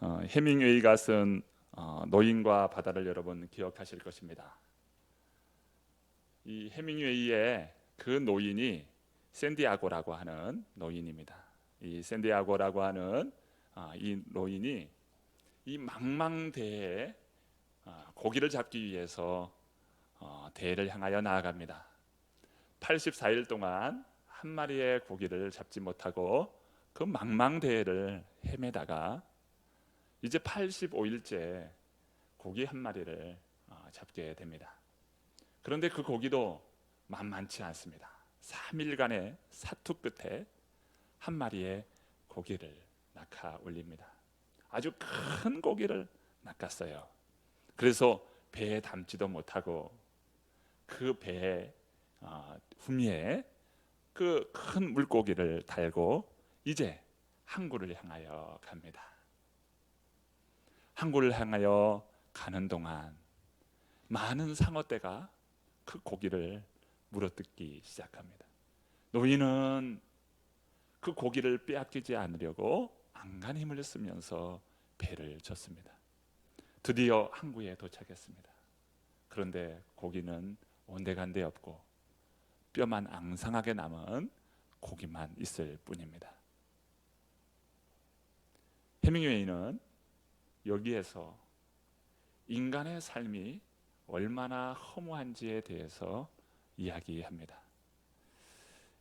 해밍웨이가 쓴 노인과 바다를 여러분 기억하실 것입니다. 이 해밍웨이의 그 노인이 샌디아고라고 하는 노인입니다. 이 샌디아고라고 하는 이 노인이 이 망망대해에 고기를 잡기 위해서 대해를 향하여 나아갑니다. 84일 동안 한 마리의 고기를 잡지 못하고 그 망망대해를 헤매다가 이제 85일째 고기 한 마리를 잡게 됩니다. 그런데 그 고기도 만만치 않습니다. 3일간의 사투 끝에 한 마리의 고기를 낚아 올립니다. 아주 큰 고기를 낚았어요. 그래서 배에 담지도 못하고 그 배에 후미에 그 큰 물고기를 달고 이제 항구를 향하여 갑니다. 항구를 향하여 가는 동안 많은 상어떼가 그 고기를 물어뜯기 시작합니다. 노인은 그 고기를 빼앗기지 않으려고 안간 힘을 쓰면서 배를 쳤습니다. 드디어 항구에 도착했습니다. 그런데 고기는 온데간데 없고 뼈만 앙상하게 남은 고기만 있을 뿐입니다. 해밍웨이는 여기에서 인간의 삶이 얼마나 허무한지에 대해서 이야기합니다.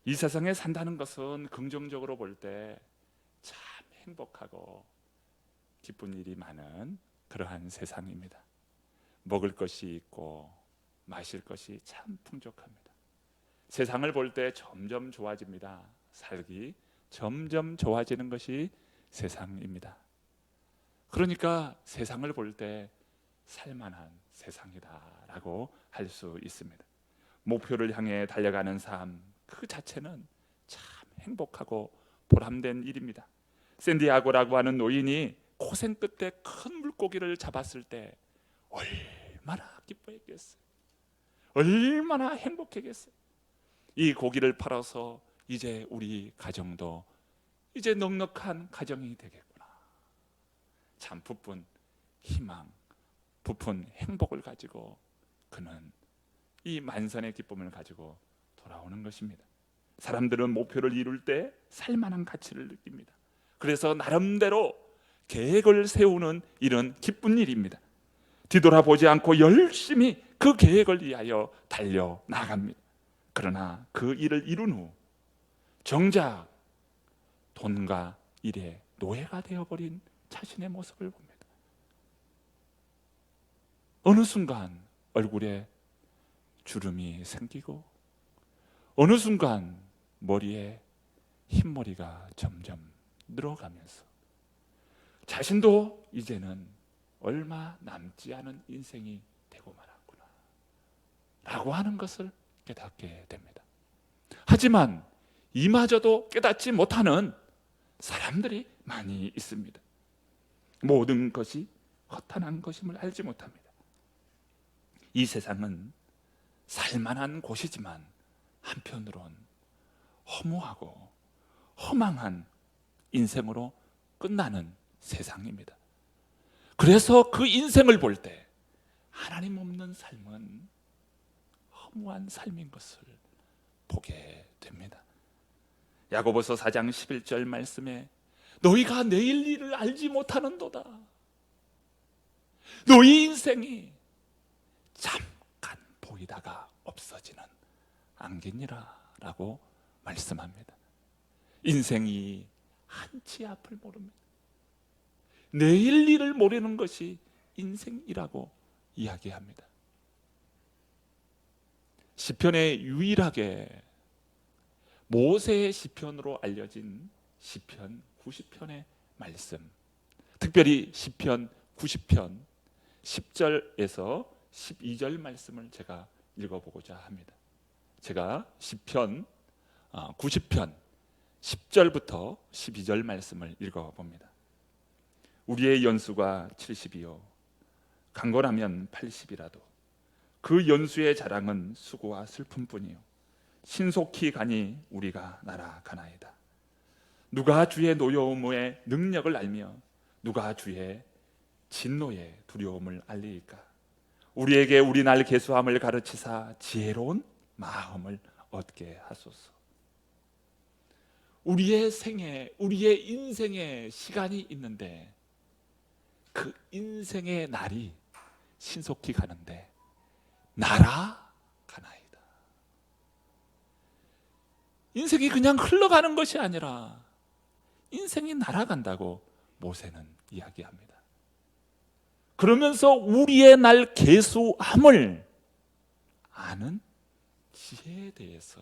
이 세상에 산다는 것은 긍정적으로 볼 때 참 행복하고 기쁜 일이 많은 그러한 세상입니다. 먹을 것이 있고 마실 것이 참 풍족합니다. 세상을 볼 때 점점 좋아집니다. 살기 점점 좋아지는 것이 세상입니다. 그러니까 세상을 볼 때 살만한 세상이다라고 할 수 있습니다. 목표를 향해 달려가는 삶 그 자체는 참 행복하고 보람된 일입니다. 샌디아고라고 하는 노인이 고생 끝에 큰 물고기를 잡았을 때 얼마나 기뻐했겠어요. 얼마나 행복했겠어요. 이 고기를 팔아서 이제 우리 가정도 이제 넉넉한 가정이 되겠구나. 참 부푼 희망, 부푼 행복을 가지고 그는 이 만선의 기쁨을 가지고 돌아오는 것입니다. 사람들은 목표를 이룰 때 살만한 가치를 느낍니다. 그래서 나름대로 계획을 세우는 이런 기쁜 일입니다. 뒤돌아보지 않고 열심히 그 계획을 위하여 달려나갑니다. 그러나 그 일을 이룬 후 정작 돈과 일의 노예가 되어버린 자신의 모습을 봅니다. 어느 순간 얼굴에 주름이 생기고 어느 순간 머리에 흰머리가 점점 늘어가면서 자신도 이제는 얼마 남지 않은 인생이 되고 말았구나 라고 하는 것을 깨닫게 됩니다. 하지만 이마저도 깨닫지 못하는 사람들이 많이 있습니다. 모든 것이 허탄한 것임을 알지 못합니다. 이 세상은 살만한 곳이지만 한편으론 허무하고 허망한 인생으로 끝나는 세상입니다. 그래서 그 인생을 볼 때 하나님 없는 삶은 허무한 삶인 것을 보게 됩니다. 야고보서 4장 11절 말씀에 너희가 내일 일을 알지 못하는도다. 너희 인생이 잠깐 보이다가 없어지는 안개니라 라고 말씀합니다. 인생이 한치 앞을 모릅니다. 내일 일을 모르는 것이 인생이라고 이야기합니다. 시편에 유일하게 모세의 시편으로 알려진 시편 90편의 말씀, 특별히 시편 90편 10절에서 12절 말씀을 제가 읽어보고자 합니다. 제가 시편 90편 10절부터 12절 말씀을 읽어봅니다. 우리의 연수가 70이요 강건하면 80이라도 그 연수의 자랑은 수고와 슬픔뿐이요 신속히 가니 우리가 날아가나이다. 누가 주의 노여움의 능력을 알며 누가 주의 진노의 두려움을 알리이까? 우리에게 우리 날 계수함을 가르치사 지혜로운 마음을 얻게 하소서. 우리의 생에, 우리의 인생에 시간이 있는데 그 인생의 날이 신속히 가는데 날아가나이다. 인생이 그냥 흘러가는 것이 아니라 인생이 날아간다고 모세는 이야기합니다. 그러면서 우리의 날 계수함을 아는 지혜에 대해서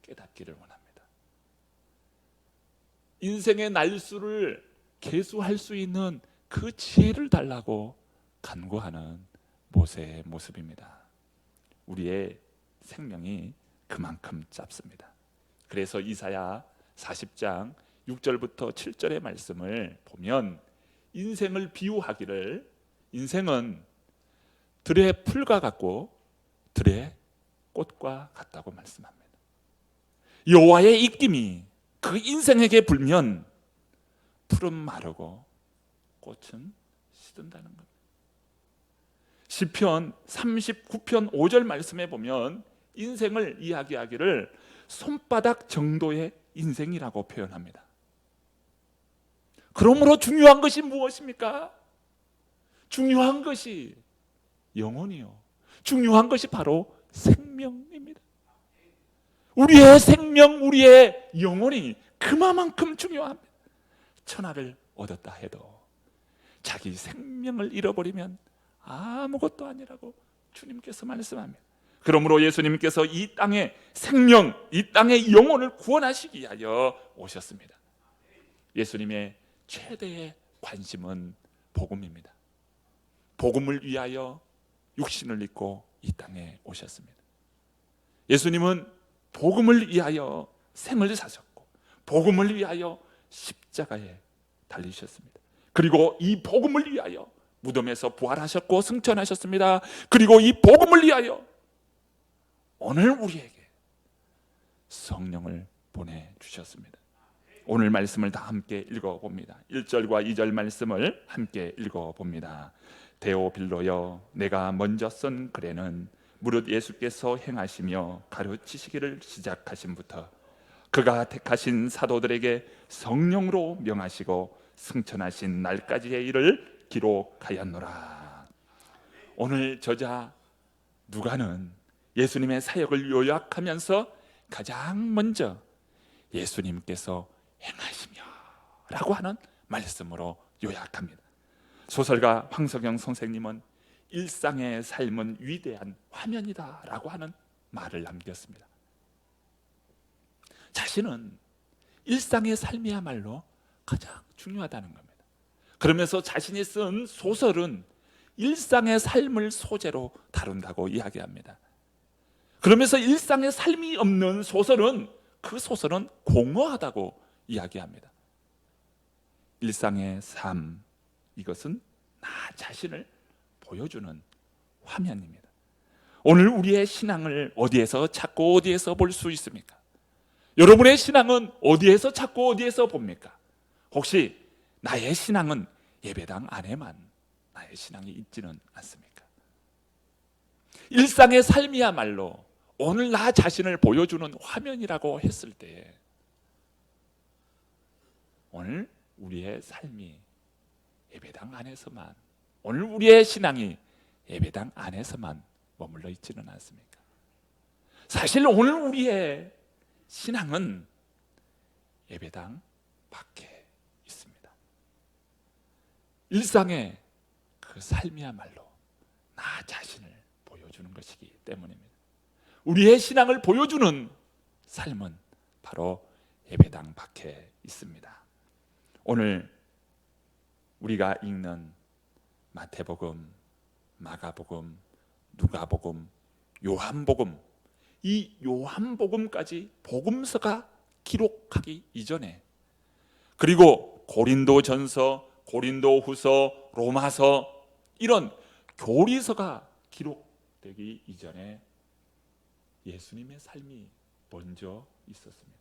깨닫기를 원합니다. 인생의 날수를 계수할 수 있는 그 지혜를 달라고 간구하는 모세의 모습입니다. 우리의 생명이 그만큼 짧습니다. 그래서 이사야 40장 6절부터 7절의 말씀을 보면 인생을 비유하기를 인생은 들의 풀과 같고 들의 꽃과 같다고 말씀합니다. 여호와의 입김이 그 인생에게 불면 풀은 마르고 꽃은 시든다는 겁니다. 시편 39편 5절 말씀에 보면 인생을 이야기하기를 손바닥 정도의 인생이라고 표현합니다. 그러므로 중요한 것이 무엇입니까? 중요한 것이 영혼이요. 중요한 것이 바로 생명입니다. 우리의 생명, 우리의 영혼이 그만큼 중요합니다. 천하를 얻었다 해도 자기 생명을 잃어버리면 아무것도 아니라고 주님께서 말씀합니다. 그러므로 예수님께서 이 땅의 생명, 이 땅의 영혼을 구원하시기 위하여 오셨습니다. 예수님의 최대의 관심은 복음입니다. 복음을 위하여 육신을 입고 이 땅에 오셨습니다. 예수님은 복음을 위하여 생을 사셨고 복음을 위하여 십자가에 달리셨습니다. 그리고 이 복음을 위하여 무덤에서 부활하셨고 승천하셨습니다. 그리고 이 복음을 위하여 오늘 우리에게 성령을 보내주셨습니다. 오늘 말씀을 다 함께 읽어봅니다. 1절과 2절 말씀을 함께 읽어봅니다. 데오빌로여, 내가 먼저 쓴 글에는 무릇 예수께서 행하시며 가르치시기를 시작하심부터 그가 택하신 사도들에게 성령으로 명하시고 승천하신 날까지의 일을 기록하였노라. 오늘 저자 누가는 예수님의 사역을 요약하면서 가장 먼저 예수님께서 행하시며 라고 하는 말씀으로 요약합니다. 소설가 황석영 선생님은 일상의 삶은 위대한 화면이다 라고 하는 말을 남겼습니다. 자신은 일상의 삶이야말로 가장 중요하다는 겁니다. 그러면서 자신이 쓴 소설은 일상의 삶을 소재로 다룬다고 이야기합니다. 그러면서 일상의 삶이 없는 소설은 그 소설은 공허하다고 이야기합니다. 일상의 삶, 이것은 나 자신을 보여주는 화면입니다. 오늘 우리의 신앙을 어디에서 찾고 어디에서 볼 수 있습니까? 여러분의 신앙은 어디에서 찾고 어디에서 봅니까? 혹시 나의 신앙은 예배당 안에만 나의 신앙이 있지는 않습니까? 일상의 삶이야말로 오늘 나 자신을 보여주는 화면이라고 했을 때 오늘 우리의 삶이 예배당 안에서만, 오늘 우리의 신앙이 예배당 안에서만 머물러 있지는 않습니까? 사실 오늘 우리의 신앙은 예배당 밖에 있습니다. 일상의 그 삶이야말로 나 자신을 보여주는 것이기 때문입니다. 우리의 신앙을 보여주는 삶은 바로 예배당 밖에 있습니다. 오늘 우리가 읽는 마태복음, 마가복음, 누가복음, 요한복음, 이 요한복음까지 복음서가 기록하기 이전에, 그리고 고린도전서, 고린도후서, 로마서, 이런 교리서가 기록되기 이전에 예수님의 삶이 먼저 있었습니다.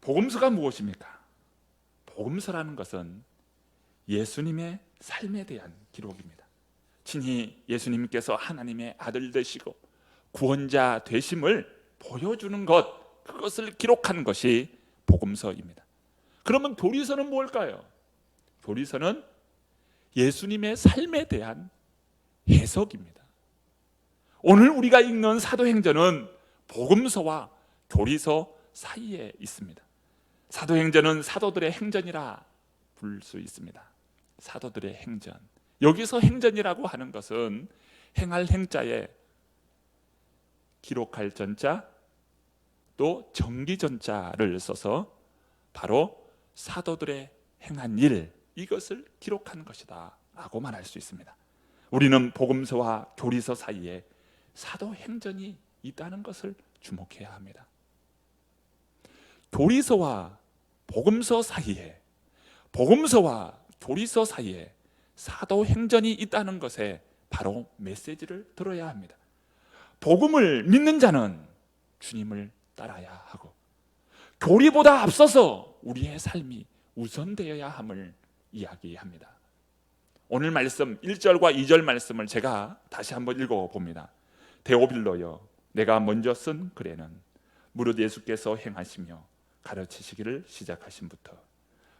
복음서가 무엇입니까? 복음서라는 것은 예수님의 삶에 대한 기록입니다. 친히 예수님께서 하나님의 아들 되시고 구원자 되심을 보여주는 것, 그것을 기록한 것이 복음서입니다. 그러면 교리서는 뭘까요? 교리서는 예수님의 삶에 대한 해석입니다. 오늘 우리가 읽는 사도행전은 복음서와 교리서 사이에 있습니다. 사도행전은 사도들의 행전이라 부를 수 있습니다. 사도들의 행전. 여기서 행전이라고 하는 것은 행할 행자에 기록할 전자, 또 정기 전자를 써서 바로 사도들의 행한 일, 이것을 기록한 것이다 라고 말할 수 있습니다. 우리는 복음서와 교리서 사이에 사도행전이 있다는 것을 주목해야 합니다. 교리서와 복음서 사이에, 복음서와 교리서 사이에 사도행전이 있다는 것에 바로 메시지를 들어야 합니다. 복음을 믿는 자는 주님을 따라야 하고 교리보다 앞서서 우리의 삶이 우선되어야 함을 이야기합니다. 오늘 말씀 1절과 2절 말씀을 제가 다시 한번 읽어봅니다. 데오빌로여, 내가 먼저 쓴 글에는 무릇 예수께서 행하시며 가르치시기를 시작하신부터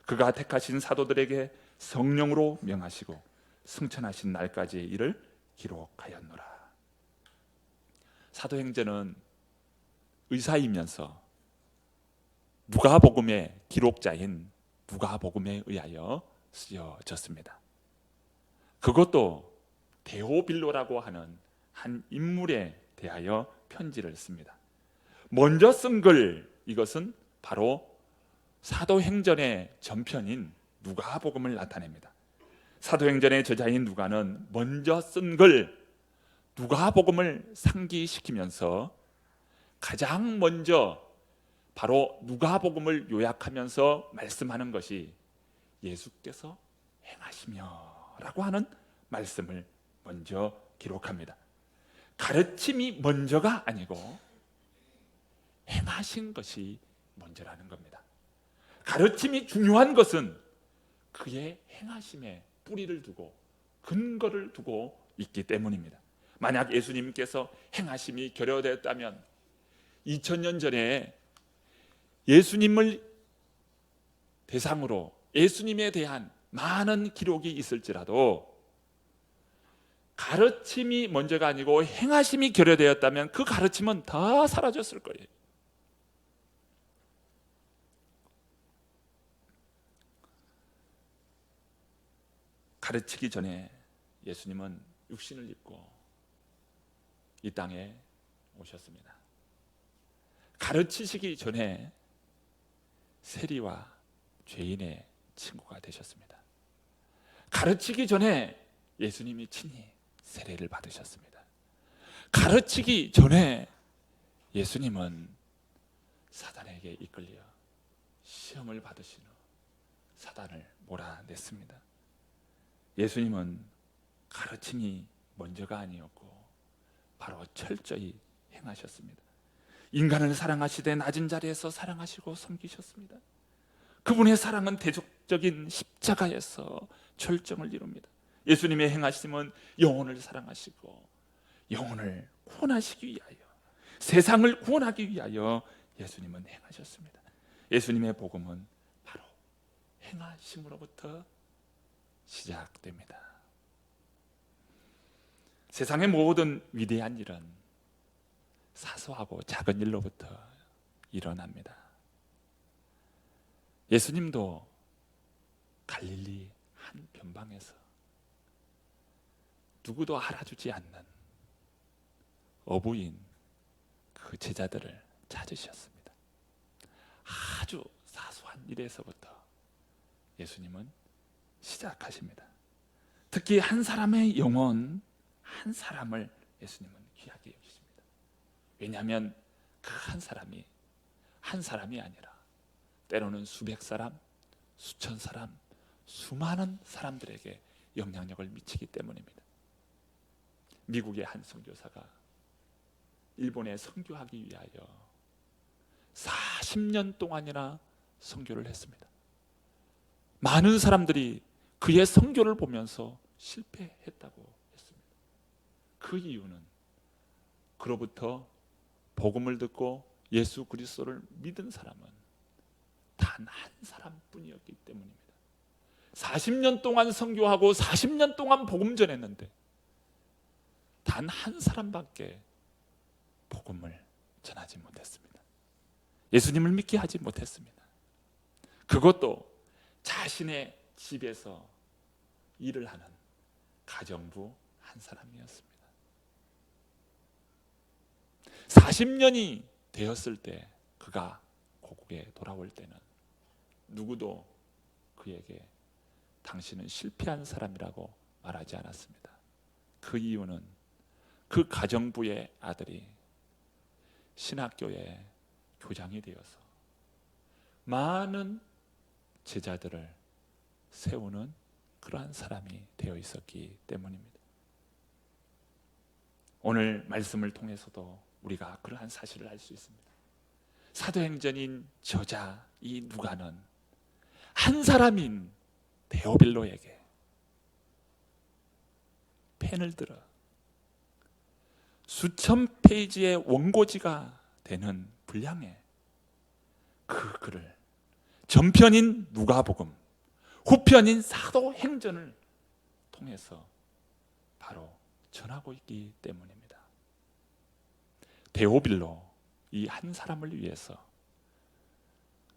그가 택하신 사도들에게 성령으로 명하시고 승천하신 날까지의 일을 기록하였노라. 사도행전은 의사이면서 누가복음의 기록자인 누가복음에 의하여 쓰여졌습니다. 그것도 데오빌로라고 하는 한 인물에 대하여 편지를 씁니다. 먼저 쓴 글, 이것은 바로 사도행전의 전편인 누가복음을 나타냅니다. 사도행전의 저자인 누가는 먼저 쓴 글 누가복음을 상기시키면서 가장 먼저 바로 누가복음을 요약하면서 말씀하는 것이 예수께서 행하시며 라고 하는 말씀을 먼저 기록합니다. 가르침이 먼저가 아니고 행하신 것이 먼저라는 겁니다. 가르침이 중요한 것은 그의 행하심에 뿌리를 두고 근거를 두고 있기 때문입니다. 만약 예수님께서 행하심이 결여되었다면 2000년 전에 예수님을 대상으로 예수님에 대한 많은 기록이 있을지라도 가르침이 먼저가 아니고 행하심이 결여되었다면 그 가르침은 다 사라졌을 거예요. 가르치기 전에 예수님은 육신을 입고 이 땅에 오셨습니다. 가르치시기 전에 세리와 죄인의 친구가 되셨습니다. 가르치기 전에 예수님이 친히 세례를 받으셨습니다. 가르치기 전에 예수님은 사단에게 이끌려 시험을 받으신 후 사단을 몰아냈습니다. 예수님은 가르침이 먼저가 아니었고 바로 철저히 행하셨습니다. 인간을 사랑하시되 낮은 자리에서 사랑하시고 섬기셨습니다. 그분의 사랑은 대적적인 십자가에서 절정을 이룹니다. 예수님의 행하심은 영혼을 사랑하시고 영혼을 구원하시기 위하여, 세상을 구원하기 위하여 예수님은 행하셨습니다. 예수님의 복음은 바로 행하심으로부터 시작됩니다. 세상의 모든 위대한 일은 사소하고 작은 일로부터 일어납니다. 예수님도 갈릴리 한 변방에서 누구도 알아주지 않는 어부인 그 제자들을 찾으셨습니다. 아주 사소한 일에서부터 예수님은 시작하십니다. 특히 한 사람의 영혼, 한 사람을 예수님은 귀하게 여기십니다. 왜냐하면 그 한 사람이 아니라 때로는 수백 사람, 수천 사람, 수많은 사람들에게 영향력을 미치기 때문입니다. 미국의 한 선교사가 일본에 선교하기 위하여 40년 동안이나 선교를 했습니다. 많은 사람들이 그의 선교를 보면서 실패했다고 했습니다. 그 이유는 그로부터 복음을 듣고 예수 그리스도를 믿은 사람은 단 한 사람뿐이었기 때문입니다. 40년 동안 선교하고 40년 동안 복음 전했는데 단 한 사람밖에 복음을 전하지 못했습니다. 예수님을 믿게 하지 못했습니다. 그것도 자신의 집에서 일을 하는 가정부 한 사람이었습니다. 40년이 되었을 때 그가 고국에 돌아올 때는 누구도 그에게 당신은 실패한 사람이라고 말하지 않았습니다. 그 이유는 그 가정부의 아들이 신학교의 교장이 되어서 많은 제자들을 세우는 그러한 사람이 되어 있었기 때문입니다. 오늘 말씀을 통해서도 우리가 그러한 사실을 알 수 있습니다. 사도행전인 저자 이 누가는 한 사람인 데오빌로에게 펜을 들어 수천 페이지의 원고지가 되는 분량의 그 글을 전편인 누가복음, 후편인 사도행전을 통해서 바로 전하고 있기 때문입니다. 데오빌로 이 한 사람을 위해서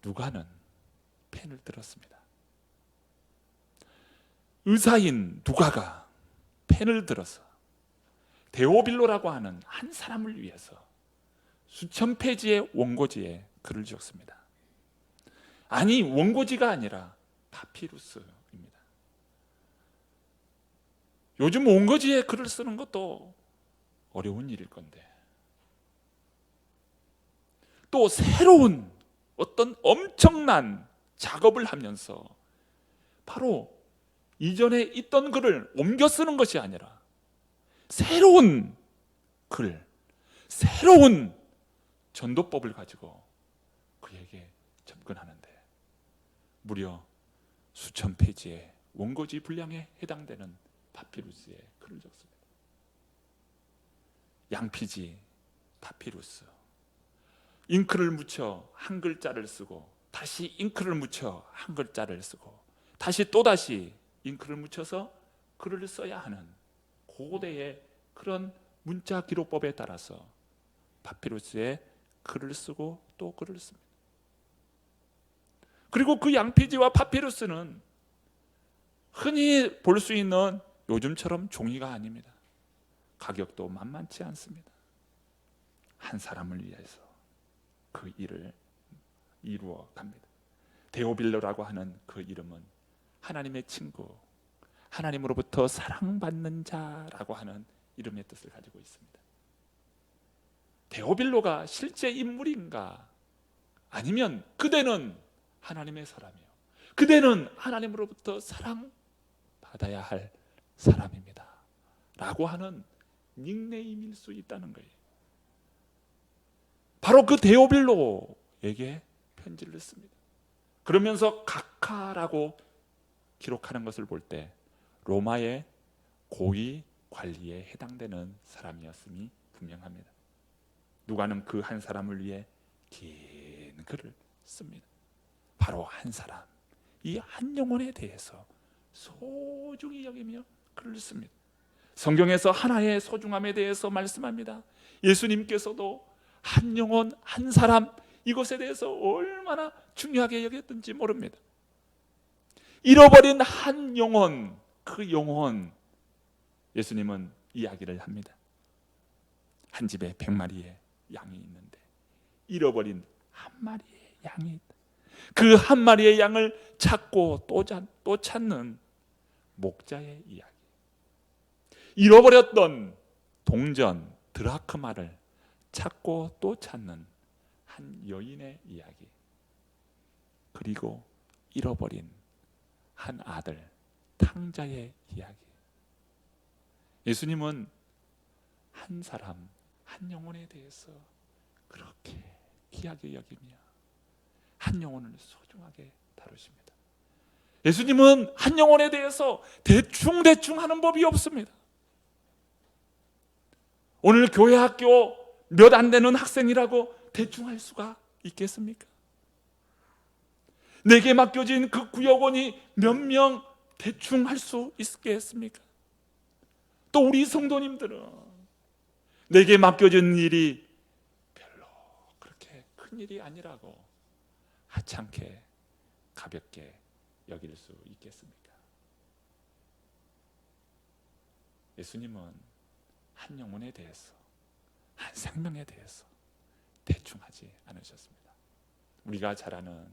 누가는 펜을 들었습니다. 의사인 누가가 펜을 들어서 데오빌로라고 하는 한 사람을 위해서 수천 페이지의 원고지에 글을 적습니다. 아니, 원고지가 아니라 파피루스입니다. 요즘 원고지에 글을 쓰는 것도 어려운 일일 건데 또 새로운 어떤 엄청난 작업을 하면서 바로 이전에 있던 글을 옮겨 쓰는 것이 아니라 새로운 글, 새로운 전도법을 가지고 그에게 접근하는데 무려 수천 페이지의 원고지 분량에 해당되는 파피루스에 글을 적습니다. 양피지, 파피루스, 잉크를 묻혀 한 글자를 쓰고 다시 잉크를 묻혀 한 글자를 쓰고 다시 또다시 잉크를 묻혀서 글을 써야 하는 고대의 그런 문자 기록법에 따라서 파피루스에 글을 쓰고 또 글을 씁니다. 그리고 그 양피지와 파피루스는 흔히 볼 수 있는 요즘처럼 종이가 아닙니다. 가격도 만만치 않습니다. 한 사람을 위해서 그 일을 이루어 갑니다. 데오빌로라고 하는 그 이름은 하나님의 친구, 하나님으로부터 사랑받는 자라고 하는 이름의 뜻을 가지고 있습니다. 데오빌로가 실제 인물인가? 아니면 그대는 하나님의 사람이요, 그대는 하나님으로부터 사랑받아야 할 사람입니다 라고 하는 닉네임일 수 있다는 거예요. 바로 그 데오빌로에게 편지를 씁니다. 그러면서 각하라고 기록하는 것을 볼 때 로마의 고위 관리에 해당되는 사람이었음이 분명합니다. 누가는 그 한 사람을 위해 긴 글을 씁니다. 바로 한 사람, 이 한 영혼에 대해서 소중히 여기며 글을 씁니다. 성경에서 하나의 소중함에 대해서 말씀합니다. 예수님께서도 한 영혼, 한 사람, 이것에 대해서 얼마나 중요하게 여겼던지 모릅니다. 잃어버린 한 영혼, 그 영혼, 예수님은 이야기를 합니다. 한 집에 100마리의 양이 있는데 잃어버린 한 마리의 양이 있다. 그 한 마리의 양을 찾고 또 찾는 목자의 이야기. 잃어버렸던 동전 드라크마를 찾고 또 찾는 한 여인의 이야기. 그리고 잃어버린 한 아들 탕자의 이야기. 예수님은 한 사람, 한 영혼에 대해서 그렇게 귀하게 여기며 한 영혼을 소중하게 다루십니다. 예수님은 한 영혼에 대해서 대충 하는 법이 없습니다. 오늘 교회 학교 몇 안 되는 학생이라고 대충 할 수가 있겠습니까? 내게 맡겨진 그 구역원이 몇 명 대충 할 수 있겠습니까? 또 우리 성도님들은 내게 맡겨진 일이 별로 그렇게 큰 일이 아니라고 하찮게 가볍게 여길 수 있겠습니까? 예수님은 한 영혼에 대해서, 한 생명에 대해서 대충 하지 않으셨습니다. 우리가 잘 아는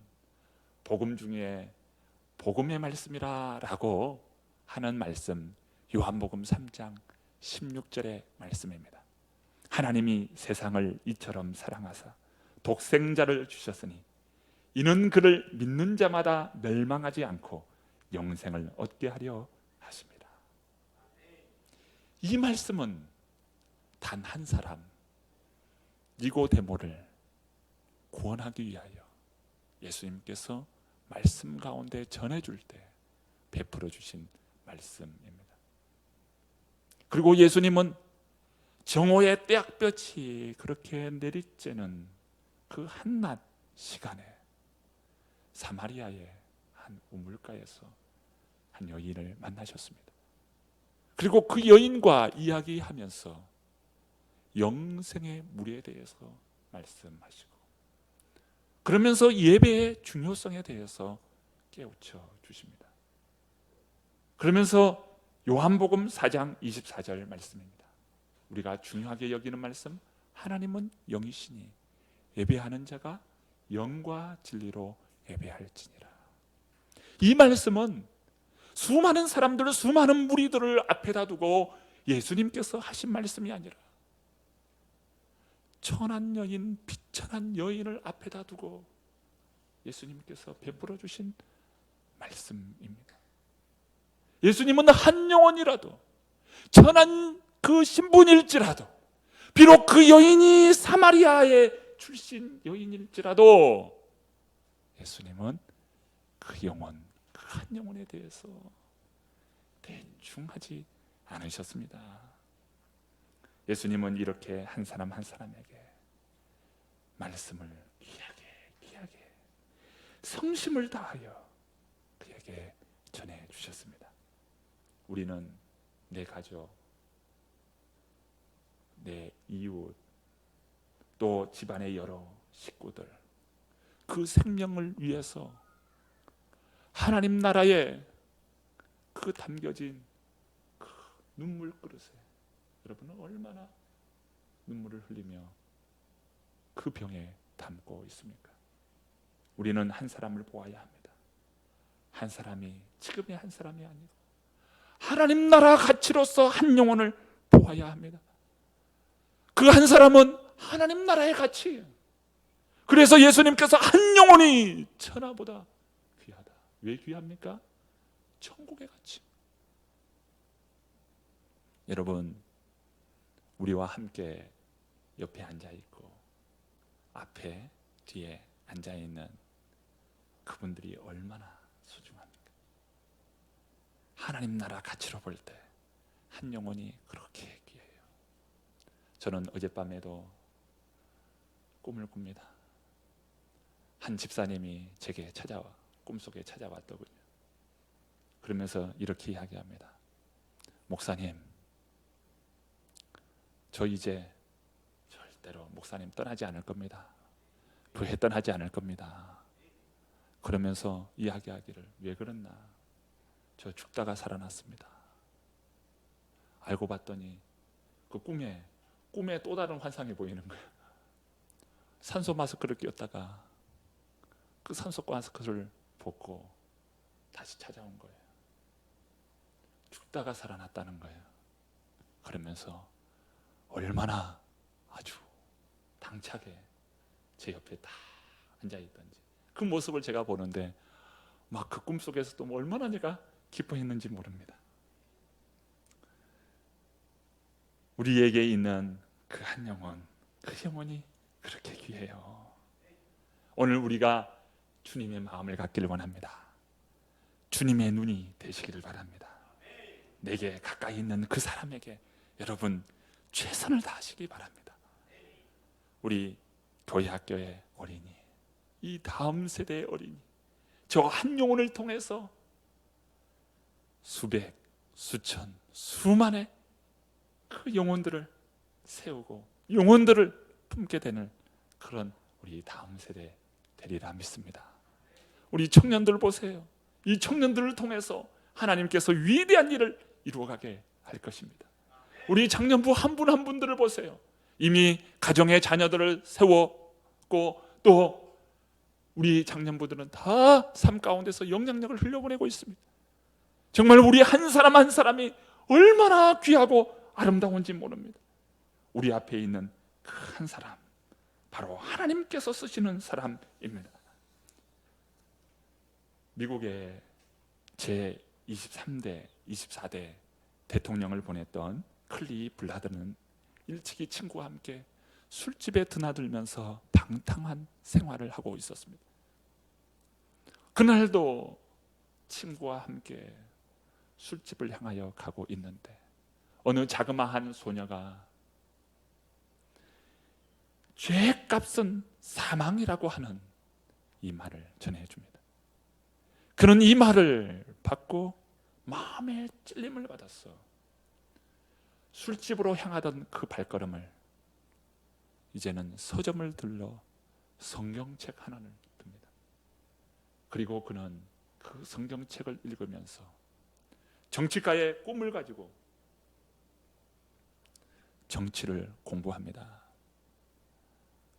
복음 중에 복음의 말씀이라 라고 하는 말씀, 요한복음 3장 16절의 말씀입니다. 하나님이 세상을 이처럼 사랑하사 독생자를 주셨으니 이는 그를 믿는 자마다 멸망하지 않고 영생을 얻게 하려 하십니다. 이 말씀은 단 한 사람, 니고데모를 구원하기 위하여 예수님께서 말씀 가운데 전해줄 때 베풀어 주신 말씀입니다. 그리고 예수님은 정오의 떼약볕이 그렇게 내리쬐는 그 한낮 시간에 사마리아의 한 우물가에서 한 여인을 만나셨습니다. 그리고 그 여인과 이야기하면서 영생의 물에 대해서 말씀하시고, 그러면서 예배의 중요성에 대해서 깨우쳐 주십니다. 그러면서 요한복음 4장 24절 말씀입니다. 우리가 중요하게 여기는 말씀, 하나님은 영이시니 예배하는 자가 영과 진리로 예배할지니라. 이 말씀은 수많은 사람들, 수많은 무리들을 앞에다 두고 예수님께서 하신 말씀이 아니라 천한 여인, 비천한 여인을 앞에다 두고 예수님께서 베풀어 주신 말씀입니다. 예수님은 한 영혼이라도, 천한 그 신분일지라도, 비록 그 여인이 사마리아의 출신 여인일지라도 예수님은 그 영혼, 그 한 영혼에 대해서 대충 하지 않으셨습니다. 예수님은 이렇게 한 사람 한 사람에게 말씀을 귀하게 성심을 다하여 그에게 전해 주셨습니다. 우리는 내 가족, 내 이웃, 또 집안의 여러 식구들, 그 생명을 위해서 하나님 나라에 그 담겨진 그 눈물 그릇에 여러분은 얼마나 눈물을 흘리며 그 병에 담고 있습니까? 우리는 한 사람을 보아야 합니다. 한 사람이 지금의 한 사람이 아니고 하나님 나라 가치로서 한 영혼을 보아야 합니다. 그 한 사람은 하나님 나라의 가치예요. 그래서 예수님께서 한 영혼이 천하보다 귀하다. 왜 귀합니까? 천국의 가치. 여러분, 우리와 함께 옆에 앉아있고 앞에 뒤에 앉아있는 그분들이 얼마나 소중합니까? 하나님 나라 가치로 볼 때 한 영혼이 그렇게 귀해요. 저는 어젯밤에도 꿈을 꿉니다. 한 집사님이 제게 꿈속에 찾아왔더군요. 그러면서 이렇게 이야기합니다. 목사님, 저 이제 절대로 목사님 떠나지 않을 겁니다. 교회 떠나지 않을 겁니다. 그러면서 이야기하기를, 왜 그랬나? 저 죽다가 살아났습니다. 알고 봤더니 그 꿈에 또 다른 환상이 보이는 거예요. 산소 마스크를 꼈다가 그 산소 마스크를 벗고 다시 찾아온 거예요. 죽다가 살아났다는 거예요. 그러면서 얼마나 아주 당차게 제 옆에 딱 앉아있던지 그 모습을 제가 보는데 막 그 꿈속에서 또 얼마나 제가 기뻐했는지 모릅니다. 우리에게 있는 그 한 영혼, 그 영혼이 그렇게 귀해요. 오늘 우리가 주님의 마음을 갖기를 원합니다. 주님의 눈이 되시기를 바랍니다. 내게 가까이 있는 그 사람에게 여러분 최선을 다하시기 바랍니다. 우리 교회 학교의 어린이, 이 다음 세대의 어린이, 저 한 영혼을 통해서 수백, 수천, 수만의 그 영혼들을 세우고 영혼들을 품게 되는 그런 우리 다음 세대 되리라 믿습니다. 우리 청년들 보세요. 이 청년들을 통해서 하나님께서 위대한 일을 이루어가게 할 것입니다. 우리 청년부 한 분 한 분들을 보세요. 이미 가정의 자녀들을 세웠고 또 우리 청년부들은 다 삶 가운데서 영향력을 흘려보내고 있습니다. 정말 우리 한 사람 한 사람이 얼마나 귀하고 아름다운지 모릅니다. 우리 앞에 있는 그 한 사람, 바로 하나님께서 쓰시는 사람입니다. 미국의 제23대, 24대 대통령을 보냈던 클리 블라드는 일찍이 친구와 함께 술집에 드나들면서 방탕한 생활을 하고 있었습니다. 그날도 친구와 함께 술집을 향하여 가고 있는데 어느 자그마한 소녀가 죄값은 사망이라고 하는 이 말을 전해줍니다. 그는 이 말을 받고 마음에 찔림을 받았어. 술집으로 향하던 그 발걸음을 이제는 서점을 들러 성경책 하나를 듭니다. 그리고 그는 그 성경책을 읽으면서 정치가의 꿈을 가지고 정치를 공부합니다.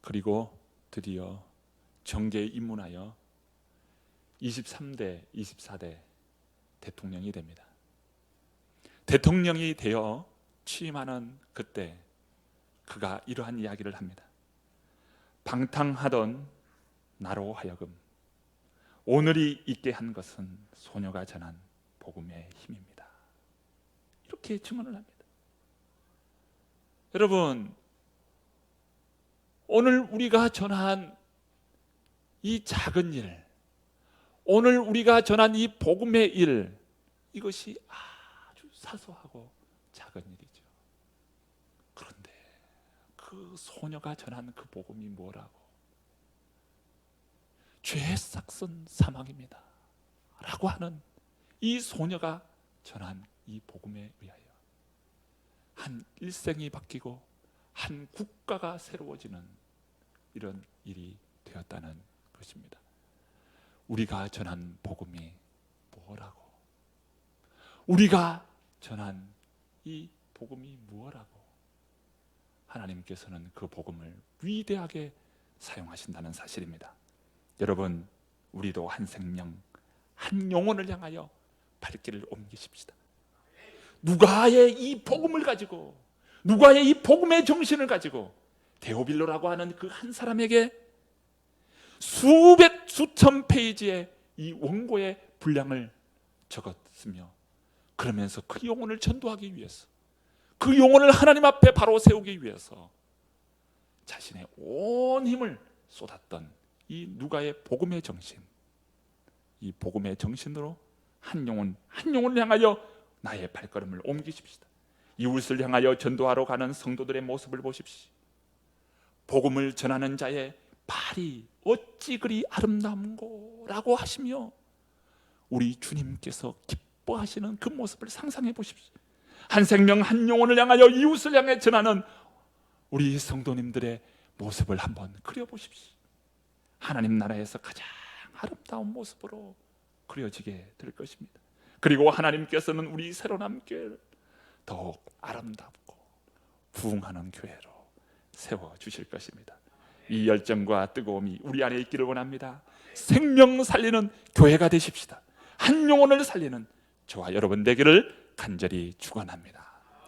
그리고 드디어 정계에 입문하여 23대, 24대 대통령이 됩니다. 대통령이 되어 취임하는 그때 그가 이러한 이야기를 합니다. 방탕하던 나로 하여금 오늘이 있게 한 것은 소녀가 전한 복음의 힘입니다. 이렇게 증언을 합니다. 여러분, 오늘 우리가 전한 이 작은 일, 오늘 우리가 전한 이 복음의 일, 이것이 아주 사소하고 작은 일이죠. 그런데 그 소녀가 전한 그 복음이 뭐라고? 죄 싹슨 사망입니다 라고 하는 이 소녀가 전한 이 복음에 의하여 한 일생이 바뀌고 한 국가가 새로워지는 이런 일이 되었다는 것입니다. 우리가 전한 복음이 뭐라고? 우리가 전한 이 복음이 뭐라고? 하나님께서는 그 복음을 위대하게 사용하신다는 사실입니다. 여러분, 우리도 한 생명, 한 영혼을 향하여 발길을 옮기십시다. 누가의 이 복음을 가지고, 누가의 이 복음의 정신을 가지고 데오빌로라고 하는 그 한 사람에게 수백 수천 페이지의 이 원고의 분량을 적었으며, 그러면서 그 영혼을 전도하기 위해서, 그 영혼을 하나님 앞에 바로 세우기 위해서 자신의 온 힘을 쏟았던 이 누가의 복음의 정신, 이 복음의 정신으로 한 영혼 한 영혼을 향하여 나의 발걸음을 옮기십시다. 이웃을 향하여 전도하러 가는 성도들의 모습을 보십시오. 복음을 전하는 자의 발이 어찌 그리 아름다운고 라고 하시며 우리 주님께서 기뻐하시는 그 모습을 상상해 보십시오. 한 생명 한 영혼을 향하여 이웃을 향해 전하는 우리 성도님들의 모습을 한번 그려보십시오. 하나님 나라에서 가장 아름다운 모습으로 그려지게 될 것입니다. 그리고 하나님께서는 우리 새로남 교회를 더욱 아름답고 부흥하는 교회로 세워주실 것입니다. 이 열정과 뜨거움이 우리 안에 있기를 원합니다. 생명 살리는 교회가 되십시다. 한 영혼을 살리는 저와 여러분 되기를 간절히 축원합니다.